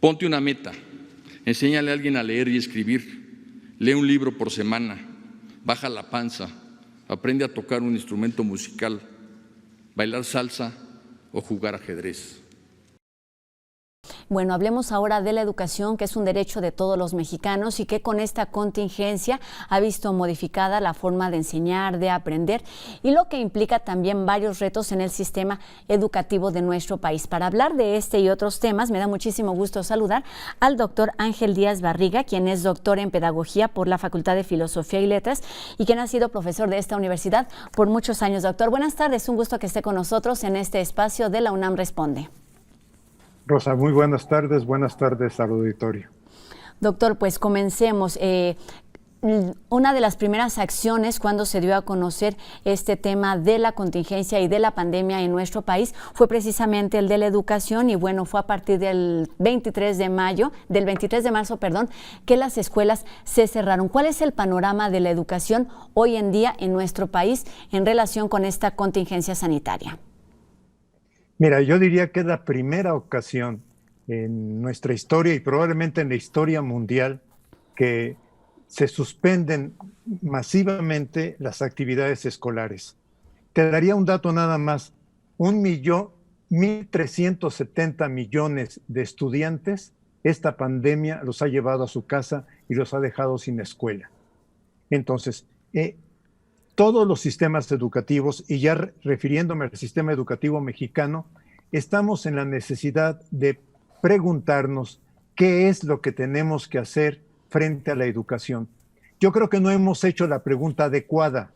Ponte una meta, enséñale a alguien a leer y escribir, lee un libro por semana, baja la panza, aprende a tocar un instrumento musical, bailar salsa o jugar ajedrez. Bueno, hablemos ahora de la educación, que es un derecho de todos los mexicanos y que con esta contingencia ha visto modificada la forma de enseñar, de aprender, y lo que implica también varios retos en el sistema educativo de nuestro país. Para hablar de este y otros temas, me da muchísimo gusto saludar al doctor Ángel Díaz Barriga, quien es doctor en Pedagogía por la Facultad de Filosofía y Letras y quien ha sido profesor de esta universidad por muchos años. Doctor, buenas tardes, un gusto que esté con nosotros en este espacio de la UNAM Responde. Rosa, muy buenas tardes al auditorio. Doctor, pues comencemos. Una de las primeras acciones cuando se dio a conocer este tema de la contingencia y de la pandemia en nuestro país fue precisamente el de la educación, y bueno, fue a partir del 23 de marzo, que las escuelas se cerraron. ¿Cuál es el panorama de la educación hoy en día en nuestro país en relación con esta contingencia sanitaria? Mira, yo diría que es la primera ocasión en nuestra historia y probablemente en la historia mundial que se suspenden masivamente las actividades escolares. Te daría un dato nada más: 1.370 millones de estudiantes, esta pandemia los ha llevado a su casa y los ha dejado sin escuela. Entonces, todos los sistemas educativos, y ya refiriéndome al sistema educativo mexicano, estamos en la necesidad de preguntarnos qué es lo que tenemos que hacer frente a la educación. Yo creo que no hemos hecho la pregunta adecuada,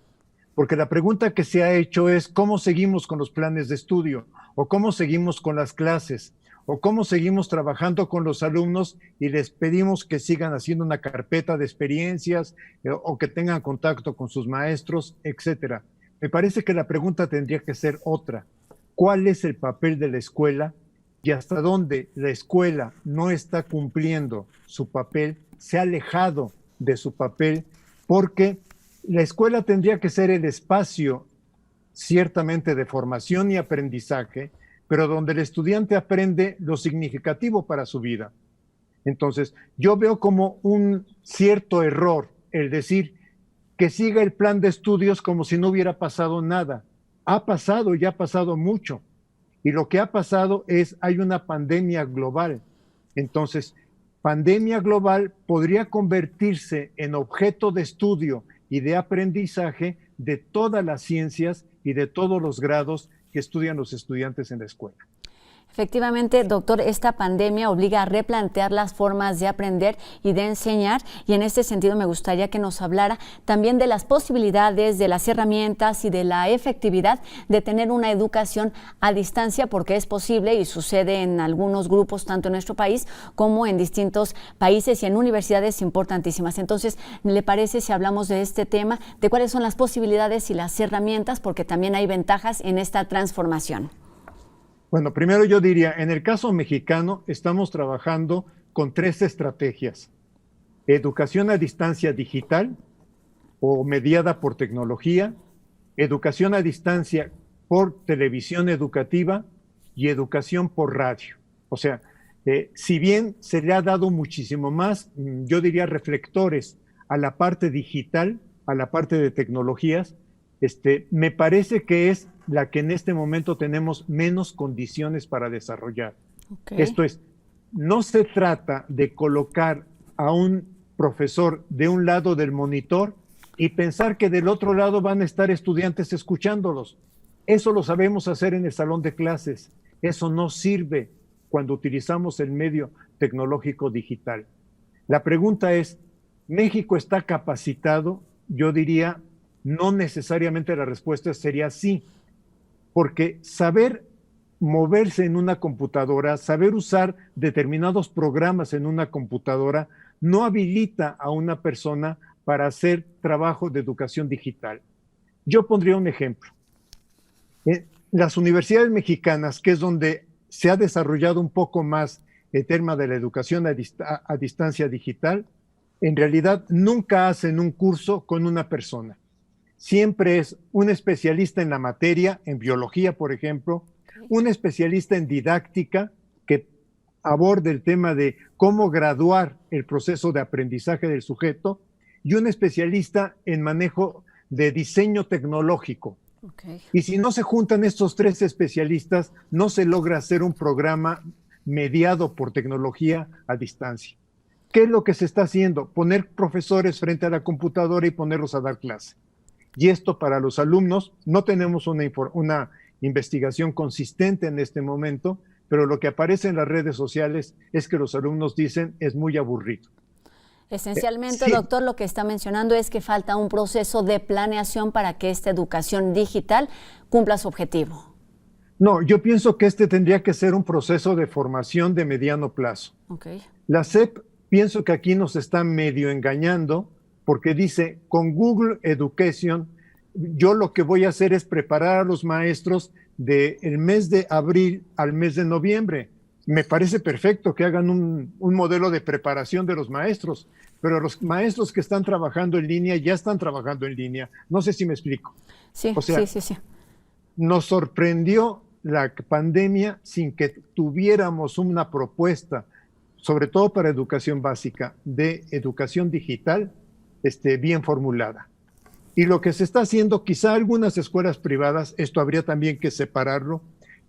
porque la pregunta que se ha hecho es cómo seguimos con los planes de estudio, o cómo seguimos con las clases, o cómo seguimos trabajando con los alumnos y les pedimos que sigan haciendo una carpeta de experiencias o que tengan contacto con sus maestros, etcétera. Me parece que la pregunta tendría que ser otra: ¿cuál es el papel de la escuela y hasta dónde la escuela no está cumpliendo su papel, se ha alejado de su papel? Porque la escuela tendría que ser el espacio ciertamente de formación y aprendizaje, pero donde el estudiante aprende lo significativo para su vida. Entonces, yo veo como un cierto error el decir que siga el plan de estudios como si no hubiera pasado nada. Ha pasado y ha pasado mucho. Y lo que ha pasado es, hay una pandemia global. Entonces, pandemia global podría convertirse en objeto de estudio y de aprendizaje de todas las ciencias y de todos los grados que estudian los estudiantes en la escuela. Efectivamente, doctor, esta pandemia obliga a replantear las formas de aprender y de enseñar, y en este sentido me gustaría que nos hablara también de las posibilidades, de las herramientas y de la efectividad de tener una educación a distancia, porque es posible y sucede en algunos grupos, tanto en nuestro país como en distintos países y en universidades importantísimas. Entonces, ¿le parece si hablamos de este tema, de cuáles son las posibilidades y las herramientas, porque también hay ventajas en esta transformación? Bueno, primero yo diría, en el caso mexicano estamos trabajando con 3 estrategias: educación a distancia digital o mediada por tecnología, educación a distancia por televisión educativa y educación por radio. O sea, si bien se le ha dado muchísimo más, yo diría, reflectores a la parte digital, a la parte de tecnologías, me parece que es la que en este momento tenemos menos condiciones para desarrollar. Okay. Esto es, no se trata de colocar a un profesor de un lado del monitor y pensar que del otro lado van a estar estudiantes escuchándolos. Eso lo sabemos hacer en el salón de clases. Eso no sirve cuando utilizamos el medio tecnológico digital. La pregunta es, ¿México está capacitado? Yo diría, no necesariamente la respuesta sería sí, porque saber moverse en una computadora, saber usar determinados programas en una computadora, no habilita a una persona para hacer trabajo de educación digital. Yo pondría un ejemplo. Las universidades mexicanas, que es donde se ha desarrollado un poco más el tema de la educación a distancia digital, en realidad nunca hacen un curso con una persona. Siempre es un especialista en la materia, en biología, por ejemplo, un especialista en didáctica que aborde el tema de cómo graduar el proceso de aprendizaje del sujeto, y un especialista en manejo de diseño tecnológico. Okay. Y si no se juntan estos tres especialistas, no se logra hacer un programa mediado por tecnología a distancia. ¿Qué es lo que se está haciendo? Poner profesores frente a la computadora y ponerlos a dar clase. Y esto para los alumnos, no tenemos una investigación consistente en este momento, pero lo que aparece en las redes sociales es que los alumnos dicen es muy aburrido. Esencialmente, Sí. doctor, lo que está mencionando es que falta un proceso de planeación para que esta educación digital cumpla su objetivo. No, yo pienso que este tendría que ser un proceso de formación de mediano plazo. Okay. La SEP, pienso que aquí nos está medio engañando porque dice, con Google Education, yo lo que voy a hacer es preparar a los maestros del mes de abril al mes de noviembre. Me parece perfecto que hagan un modelo de preparación de los maestros, pero los maestros que están trabajando en línea ya están trabajando en línea. No sé si me explico. Sí, O sea, sí. nos sorprendió la pandemia sin que tuviéramos una propuesta, sobre todo para educación básica, de educación digital, bien formulada. Y lo que se está haciendo, quizá algunas escuelas privadas, esto habría también que separarlo,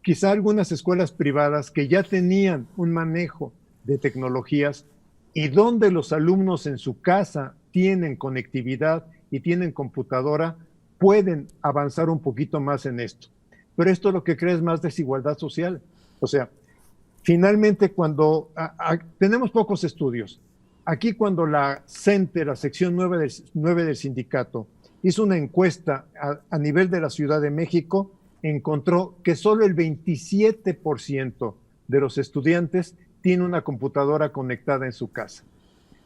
quizá algunas escuelas privadas que ya tenían un manejo de tecnologías y donde los alumnos en su casa tienen conectividad y tienen computadora, pueden avanzar un poquito más en esto. Pero esto lo que crea es más desigualdad social. O sea, finalmente cuando tenemos pocos estudios, aquí cuando la CENTE, la sección 9 del sindicato, hizo una encuesta a nivel de la Ciudad de México, encontró que solo el 27% de los estudiantes tiene una computadora conectada en su casa,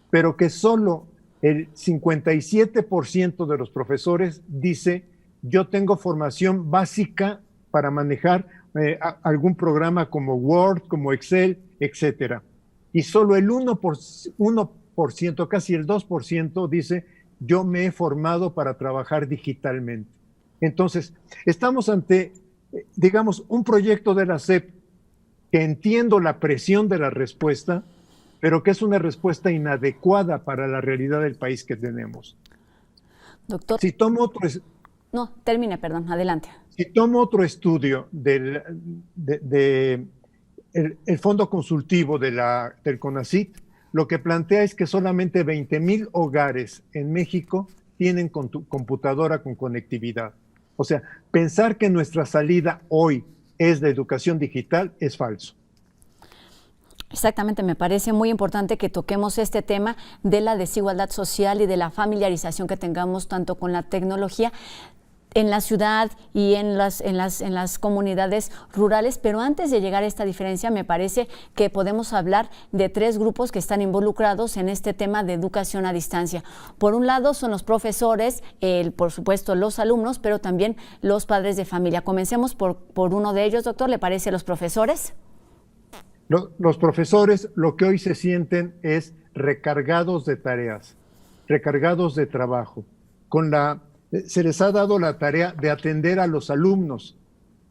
pero que solo el 57% de los profesores dice, yo tengo formación básica para manejar algún programa como Word, como Excel, etcétera. Y solo el 1%, casi el 2% dice, yo me he formado para trabajar digitalmente. Entonces, estamos ante, digamos, un proyecto de la SEP que entiendo la presión de la respuesta, pero que es una respuesta inadecuada para la realidad del país que tenemos. Doctor. Si tomo otro, no, termine, perdón, adelante. Si tomo otro estudio del Fondo Consultivo del CONACYT, lo que plantea es que solamente 20,000 hogares en México tienen computadora con conectividad. O sea, pensar que nuestra salida hoy es la educación digital es falso. Exactamente, me parece muy importante que toquemos este tema de la desigualdad social y de la familiarización que tengamos tanto con la tecnología en la ciudad y en las comunidades rurales, pero antes de llegar a esta diferencia me parece que podemos hablar de tres grupos que están involucrados en este tema de educación a distancia. Por un lado son los profesores, por supuesto los alumnos, pero también los padres de familia. Comencemos por uno de ellos, doctor, ¿le parece los profesores? Los profesores lo que hoy se sienten es recargados de tareas, recargados de trabajo, se les ha dado la tarea de atender a los alumnos.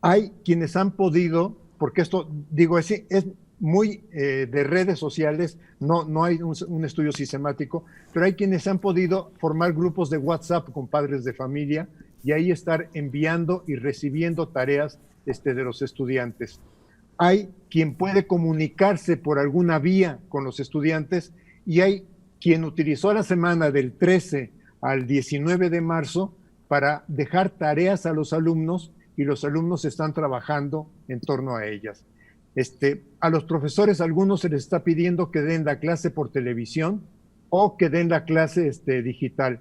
Hay quienes han podido, porque esto, digo, es muy de redes sociales, no hay un estudio sistemático, pero hay quienes han podido formar grupos de WhatsApp con padres de familia y ahí estar enviando y recibiendo tareas de los estudiantes. Hay quien puede comunicarse por alguna vía con los estudiantes y hay quien utilizó la semana del 13 al 19 de marzo para dejar tareas a los alumnos y los alumnos están trabajando en torno a ellas. A los profesores, a algunos se les está pidiendo que den la clase por televisión o que den la clase digital.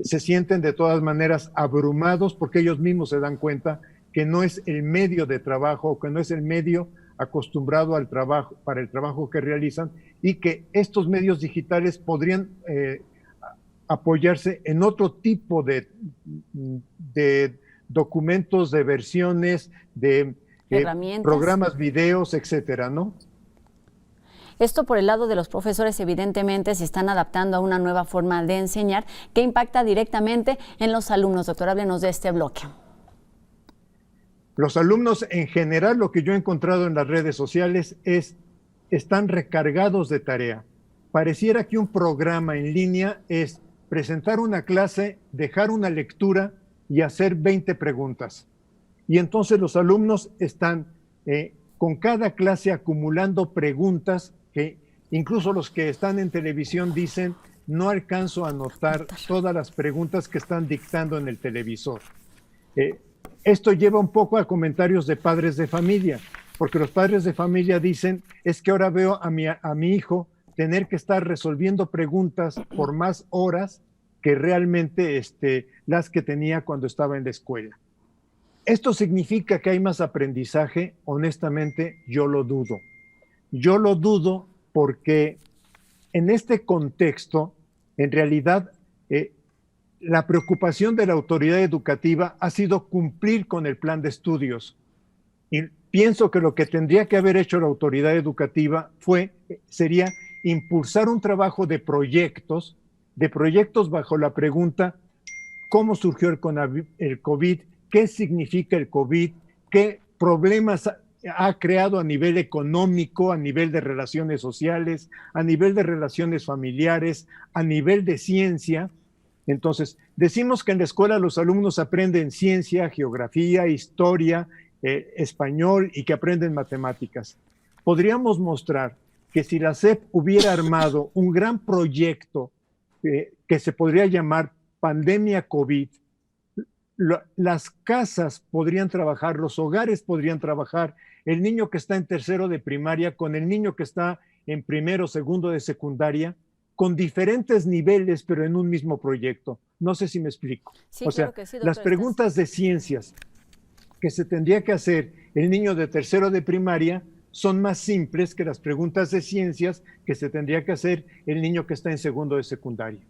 Se sienten de todas maneras abrumados porque ellos mismos se dan cuenta que no es el medio de trabajo, que no es el medio acostumbrado al trabajo, para el trabajo que realizan, y que estos medios digitales podrían apoyarse en otro tipo de documentos, de versiones, de programas, videos, etcétera, ¿no? Esto por el lado de los profesores, evidentemente se están adaptando a una nueva forma de enseñar que impacta directamente en los alumnos. Doctor, háblenos de este bloque. Los alumnos en general, lo que yo he encontrado en las redes sociales es están recargados de tarea. Pareciera que un programa en línea es presentar una clase, dejar una lectura y hacer 20 preguntas. Y entonces los alumnos están con cada clase acumulando preguntas que incluso los que están en televisión dicen, no alcanzo a anotar todas las preguntas que están dictando en el televisor. Esto lleva un poco a comentarios de padres de familia, porque los padres de familia dicen, es que ahora veo a mi hijo tener que estar resolviendo preguntas por más horas que realmente las que tenía cuando estaba en la escuela. ¿Esto significa que hay más aprendizaje? Honestamente, yo lo dudo. Yo lo dudo porque en este contexto, en realidad, la preocupación de la autoridad educativa ha sido cumplir con el plan de estudios. Y pienso que lo que tendría que haber hecho la autoridad educativa sería impulsar un trabajo de proyectos bajo la pregunta, ¿cómo surgió el COVID? ¿Qué significa el COVID? ¿Qué problemas ha creado a nivel económico, a nivel de relaciones sociales, a nivel de relaciones familiares, a nivel de ciencia? Entonces, decimos que en la escuela los alumnos aprenden ciencia, geografía, historia, español y que aprenden matemáticas. Podríamos mostrar que si la SEP hubiera armado un gran proyecto que se podría llamar pandemia COVID, las casas podrían trabajar, los hogares podrían trabajar, el niño que está en tercero de primaria con el niño que está en primero, segundo de secundaria, con diferentes niveles, pero en un mismo proyecto. No sé si me explico. Sí, o sea, claro que sí, doctor, las preguntas de ciencias que se tendría que hacer el niño de tercero de primaria son más simples que las preguntas de ciencias que se tendría que hacer el niño que está en segundo de secundaria.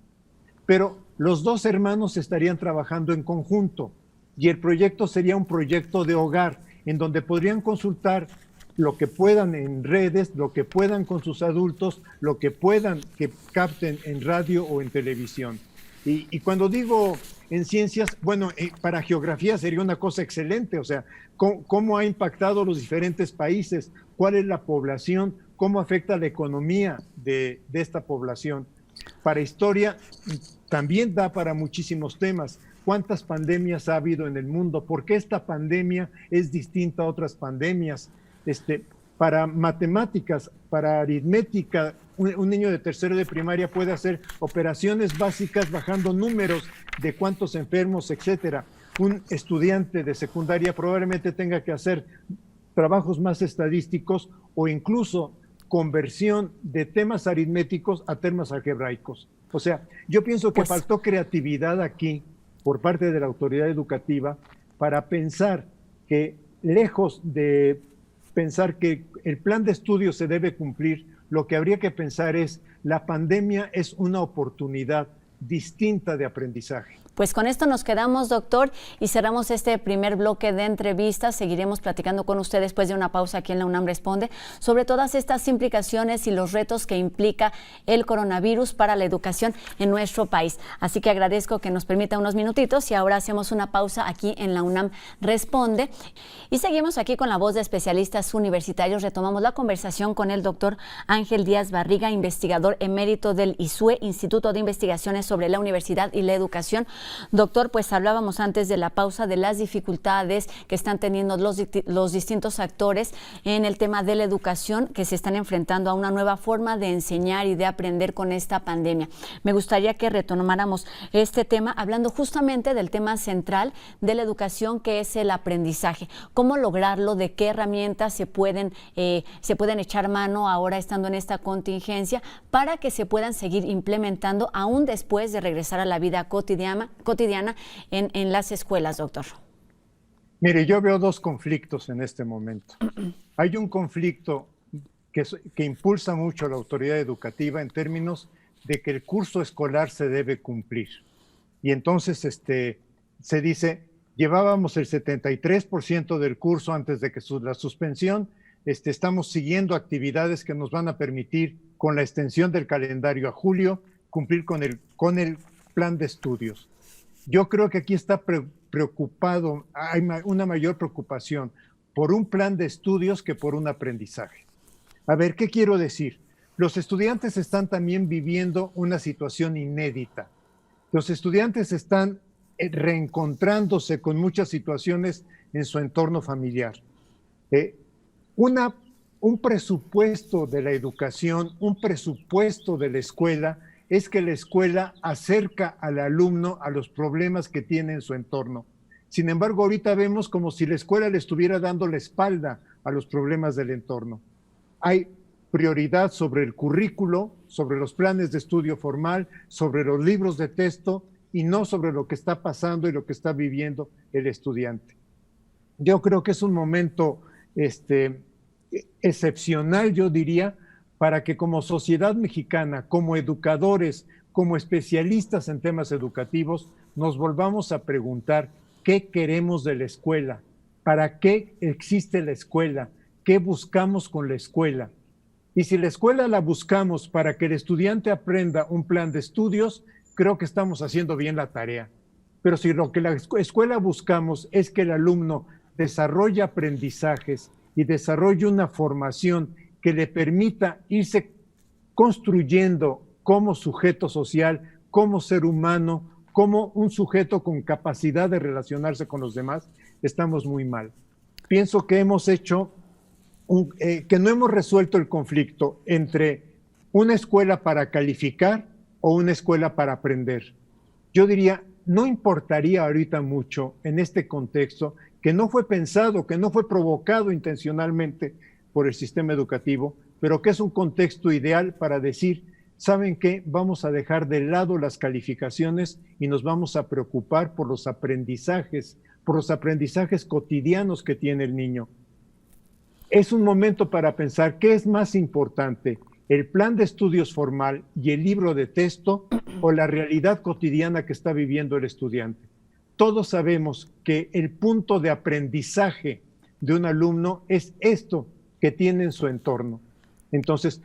Pero los dos hermanos estarían trabajando en conjunto y el proyecto sería un proyecto de hogar en donde podrían consultar lo que puedan en redes, lo que puedan con sus adultos, lo que puedan que capten en radio o en televisión. Y cuando digo en ciencias, bueno, para geografía sería una cosa excelente, o sea, cómo ha impactado los diferentes países, cuál es la población, cómo afecta la economía de esta población. Para historia también da para muchísimos temas. ¿Cuántas pandemias ha habido en el mundo? ¿Por qué esta pandemia es distinta a otras pandemias? Para matemáticas, para aritmética, un niño de tercero de primaria puede hacer operaciones básicas bajando números de cuántos enfermos, etcétera. Un estudiante de secundaria probablemente tenga que hacer trabajos más estadísticos o incluso conversión de temas aritméticos a temas algebraicos. O sea, yo pienso que faltó creatividad aquí por parte de la autoridad educativa para pensar que, lejos de pensar que el plan de estudio se debe cumplir, lo que habría que pensar es, la pandemia es una oportunidad distinta de aprendizaje. Pues con esto nos quedamos, doctor, y cerramos este primer bloque de entrevistas. Seguiremos platicando con usted después de una pausa aquí en la UNAM Responde sobre todas estas implicaciones y los retos que implica el coronavirus para la educación en nuestro país. Así que agradezco que nos permita unos minutitos y ahora hacemos una pausa aquí en la UNAM Responde. Y seguimos aquí con la voz de especialistas universitarios. Retomamos la conversación con el doctor Ángel Díaz Barriga, investigador emérito del ISUE, Instituto de Investigaciones sobre la Universidad y la Educación. Doctor, pues hablábamos antes de la pausa de las dificultades que están teniendo los distintos actores en el tema de la educación, que se están enfrentando a una nueva forma de enseñar y de aprender con esta pandemia. Me gustaría que retomáramos este tema hablando justamente del tema central de la educación, que es el aprendizaje. ¿Cómo lograrlo? ¿De qué herramientas se pueden echar mano ahora estando en esta contingencia para que se puedan seguir implementando aún después de regresar a la vida cotidiana en las escuelas, doctor? Mire, yo veo dos conflictos en este momento. Hay un conflicto que impulsa mucho a la autoridad educativa en términos de que el curso escolar se debe cumplir. Y entonces se dice, llevábamos el 73% del curso antes de que la suspensión, estamos siguiendo actividades que nos van a permitir, con la extensión del calendario a julio, cumplir con el plan de estudios. Yo creo que aquí está preocupado, hay una mayor preocupación por un plan de estudios que por un aprendizaje. A ver, ¿qué quiero decir? Los estudiantes están también viviendo una situación inédita. Los estudiantes están reencontrándose con muchas situaciones en su entorno familiar. Un presupuesto de la educación, un presupuesto de la escuela, es que la escuela acerca al alumno a los problemas que tiene en su entorno. Sin embargo, ahorita vemos como si la escuela le estuviera dando la espalda a los problemas del entorno. Hay prioridad sobre el currículo, sobre los planes de estudio formal, sobre los libros de texto y no sobre lo que está pasando y lo que está viviendo el estudiante. Yo creo que es un momento excepcional, yo diría, para que como sociedad mexicana, como educadores, como especialistas en temas educativos, nos volvamos a preguntar qué queremos de la escuela, para qué existe la escuela, qué buscamos con la escuela. Y si la escuela la buscamos para que el estudiante aprenda un plan de estudios, creo que estamos haciendo bien la tarea. Pero si lo que la escuela buscamos es que el alumno desarrolle aprendizajes y desarrolle una formación que le permita irse construyendo como sujeto social, como ser humano, como un sujeto con capacidad de relacionarse con los demás, estamos muy mal. Pienso que hemos hecho, que no hemos resuelto el conflicto entre una escuela para calificar o una escuela para aprender. Yo diría, no importaría ahorita mucho en este contexto que no fue pensado, que no fue provocado intencionalmente por el sistema educativo, pero que es un contexto ideal para decir, ¿saben qué? Vamos a dejar de lado las calificaciones y nos vamos a preocupar por los aprendizajes cotidianos que tiene el niño. Es un momento para pensar qué es más importante, el plan de estudios formal y el libro de texto o la realidad cotidiana que está viviendo el estudiante. Todos sabemos que el punto de aprendizaje de un alumno es esto que tiene en su entorno. Entonces,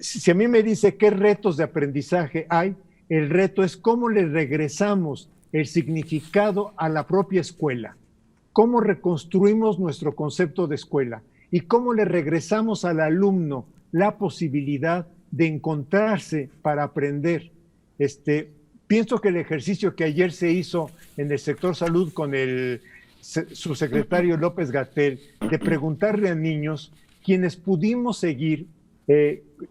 si a mí me dice qué retos de aprendizaje hay, el reto es cómo le regresamos el significado a la propia escuela, cómo reconstruimos nuestro concepto de escuela y cómo le regresamos al alumno la posibilidad de encontrarse para aprender. Pienso que el ejercicio que ayer se hizo en el sector salud con el subsecretario López-Gatell, de preguntarle a niños, quienes pudimos seguir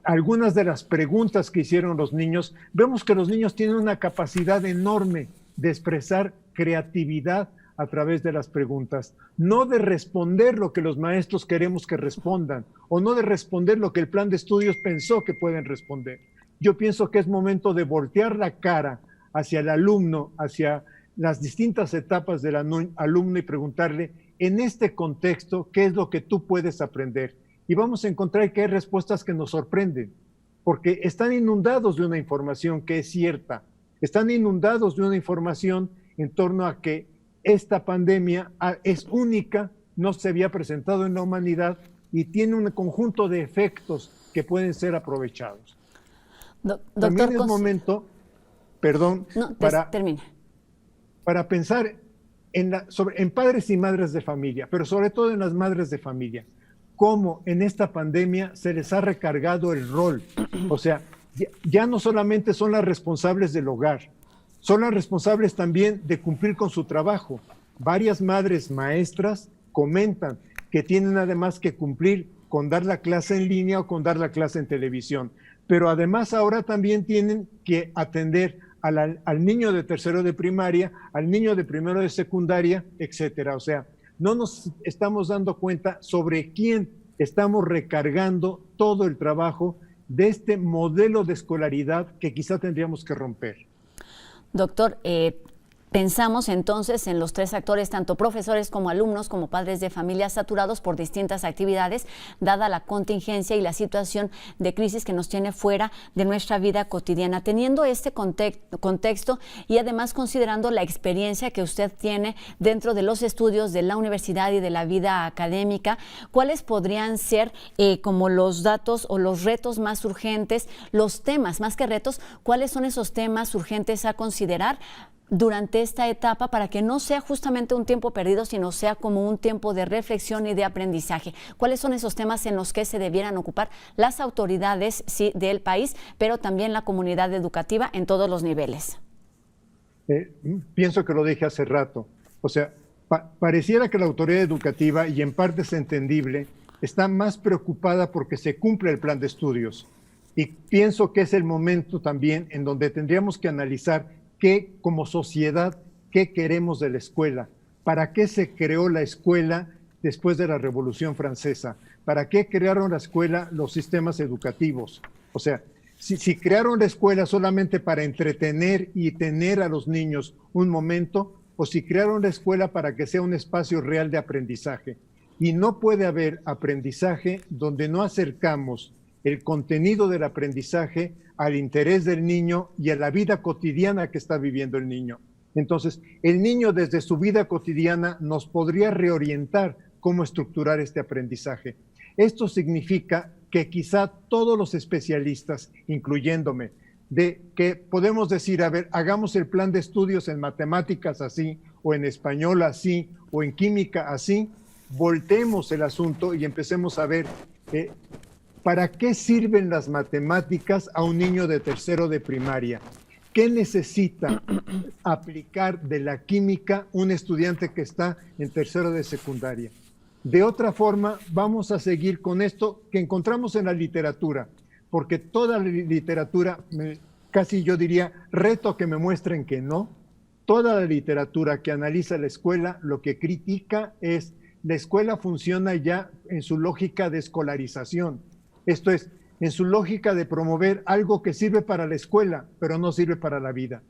algunas de las preguntas que hicieron los niños, vemos que los niños tienen una capacidad enorme de expresar creatividad a través de las preguntas, no de responder lo que los maestros queremos que respondan, o no de responder lo que el plan de estudios pensó que pueden responder. Yo pienso que es momento de voltear la cara hacia el alumno, hacia las distintas etapas del alumno y preguntarle, en este contexto, ¿qué es lo que tú puedes aprender? Y vamos a encontrar que hay respuestas que nos sorprenden, porque están inundados de una información que es cierta, están inundados de una información en torno a que esta pandemia es única, no se había presentado en la humanidad y tiene un conjunto de efectos que pueden ser aprovechados. También es momento, para pensar en padres y madres de familia, pero sobre todo en las madres de familia, cómo en esta pandemia se les ha recargado el rol. O sea, ya no solamente son las responsables del hogar, son las responsables también de cumplir con su trabajo. Varias madres maestras comentan que tienen además que cumplir con dar la clase en línea o con dar la clase en televisión, pero además ahora también tienen que atender al niño de tercero de primaria, al niño de primero de secundaria, etcétera. O sea, no nos estamos dando cuenta sobre quién estamos recargando todo el trabajo de este modelo de escolaridad que quizá tendríamos que romper. Doctor, pensamos entonces en los tres actores, tanto profesores como alumnos, como padres de familia, saturados por distintas actividades, dada la contingencia y la situación de crisis que nos tiene fuera de nuestra vida cotidiana. Teniendo este contexto y además considerando la experiencia que usted tiene dentro de los estudios de la universidad y de la vida académica, ¿cuáles podrían ser como los datos o los retos más urgentes, los temas, más que retos, cuáles son esos temas urgentes a considerar durante esta etapa para que no sea justamente un tiempo perdido, sino sea como un tiempo de reflexión y de aprendizaje? ¿Cuáles son esos temas en los que se debieran ocupar las autoridades, sí, del país, pero también la comunidad educativa en todos los niveles? Pienso que lo dije hace rato. O sea, pareciera que la autoridad educativa, y en parte es entendible, está más preocupada porque se cumple el plan de estudios. Y pienso que es el momento también en donde tendríamos que analizar qué, como sociedad, qué queremos de la escuela. ¿Para qué se creó la escuela después de la Revolución Francesa? ¿Para qué crearon la escuela los sistemas educativos? O sea, si crearon la escuela solamente para entretener y tener a los niños un momento, o si crearon la escuela para que sea un espacio real de aprendizaje. Y no puede haber aprendizaje donde no acercamos el contenido del aprendizaje al interés del niño y a la vida cotidiana que está viviendo el niño. Entonces, el niño desde su vida cotidiana nos podría reorientar cómo estructurar este aprendizaje. Esto significa que quizá todos los especialistas, incluyéndome, de que podemos decir, a ver, hagamos el plan de estudios en matemáticas así, o en español así, o en química así, voltemos el asunto y empecemos a ver ¿para qué sirven las matemáticas a un niño de tercero de primaria? ¿Qué necesita aplicar de la química un estudiante que está en tercero de secundaria? De otra forma, vamos a seguir con esto que encontramos en la literatura, porque toda la literatura, casi yo diría, reto que me muestren que no, toda la literatura que analiza la escuela, lo que critica es la escuela funciona ya en su lógica de escolarización. Esto es, en su lógica de promover algo que sirve para la escuela, pero no sirve para la vida.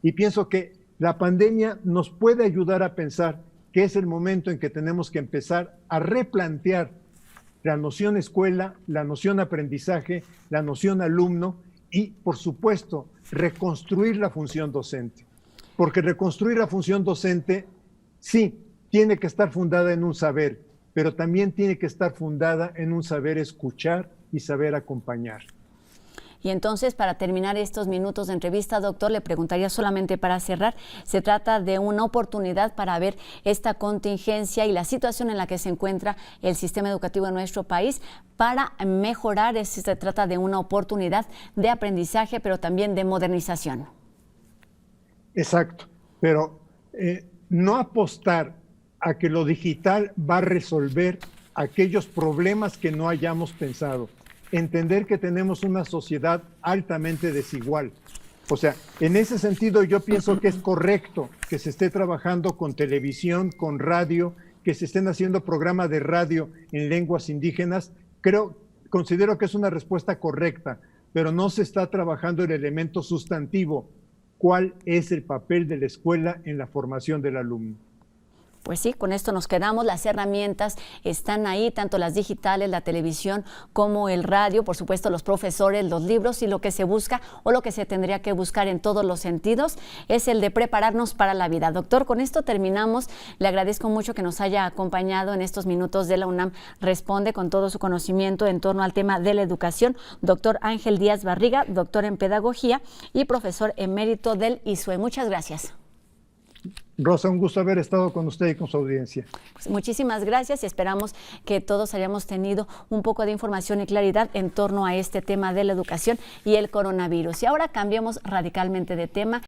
Y pienso que la pandemia nos puede ayudar a pensar que es el momento en que tenemos que empezar a replantear la noción escuela, la noción aprendizaje, la noción alumno y, por supuesto, reconstruir la función docente. Porque reconstruir la función docente, sí, tiene que estar fundada en un saber, pero también tiene que estar fundada en un saber escuchar y saber acompañar. Y entonces, para terminar estos minutos de entrevista, doctor, le preguntaría solamente para cerrar, se trata de una oportunidad para ver esta contingencia y la situación en la que se encuentra el sistema educativo en nuestro país para mejorar. Se trata de una oportunidad de aprendizaje, pero también de modernización. Exacto, pero no apostar a que lo digital va a resolver aquellos problemas que no hayamos pensado. Entender que tenemos una sociedad altamente desigual. O sea, en ese sentido yo pienso que es correcto que se esté trabajando con televisión, con radio, que se estén haciendo programas de radio en lenguas indígenas. Considero que es una respuesta correcta, pero no se está trabajando el elemento sustantivo. ¿Cuál es el papel de la escuela en la formación del alumno? Pues sí, con esto nos quedamos. Las herramientas están ahí, tanto las digitales, la televisión, como el radio, por supuesto los profesores, los libros, y lo que se busca o lo que se tendría que buscar en todos los sentidos es el de prepararnos para la vida. Doctor, con esto terminamos. Le agradezco mucho que nos haya acompañado en estos minutos de la UNAM Responde con todo su conocimiento en torno al tema de la educación. Doctor Ángel Díaz Barriga, doctor en pedagogía y profesor emérito del ISUE. Muchas gracias. Rosa, un gusto haber estado con usted y con su audiencia. Pues muchísimas gracias y esperamos que todos hayamos tenido un poco de información y claridad en torno a este tema de la educación y el coronavirus. Y ahora cambiemos radicalmente de tema.